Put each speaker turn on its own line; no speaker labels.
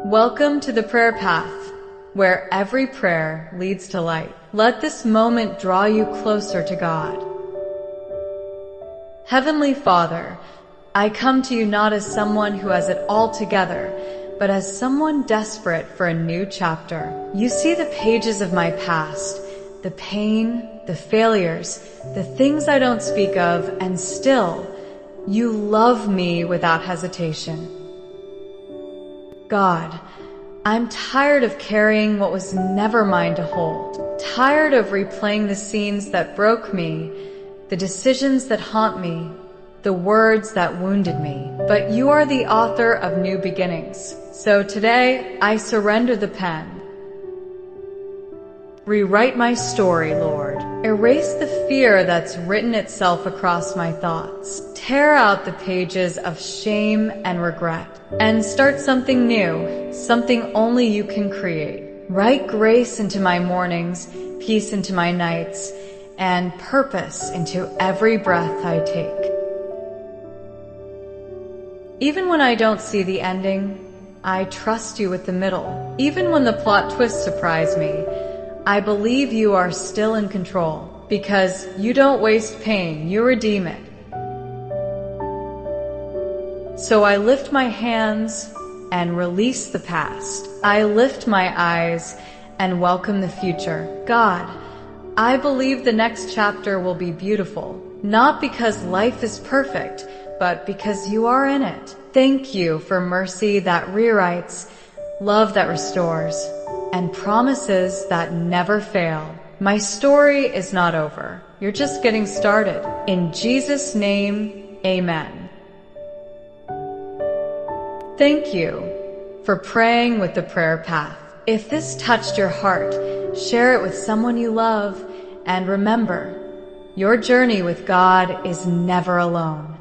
Welcome to the prayer path, where every prayer leads to light. Let this moment draw you closer to God. Heavenly Father, I come to you not as someone who has it all together, but as someone desperate for a new chapter. You see the pages of my past, the pain, the failures, the things I don't speak of, and still, you love me without hesitation. God, I'm tired of carrying what was never mine to hold. Tired of replaying the scenes that broke me, the decisions that haunt me, the words that wounded me. But you are the author of new beginnings. So today, I surrender the pen. Rewrite my story, Lord. Erase the fear that's written itself across my thoughts. Tear out the pages of shame and regret, and start something new, something only you can create. Write grace into my mornings, peace into my nights, and purpose into every breath I take. Even when I don't see the ending, I trust you with the middle. Even when the plot twists surprise me, I believe you are still in control, because you don't waste pain, you redeem it. So I lift my hands and release the past. I lift my eyes and welcome the future. God, I believe the next chapter will be beautiful, not because life is perfect, but because you are in it. Thank you for mercy that rewrites, love that restores, and promises that never fail. My story is not over. You're just getting started. In Jesus' name, amen. Thank you for praying with the prayer path. If this touched your heart, share it with someone you love, and remember, your journey with God is never alone.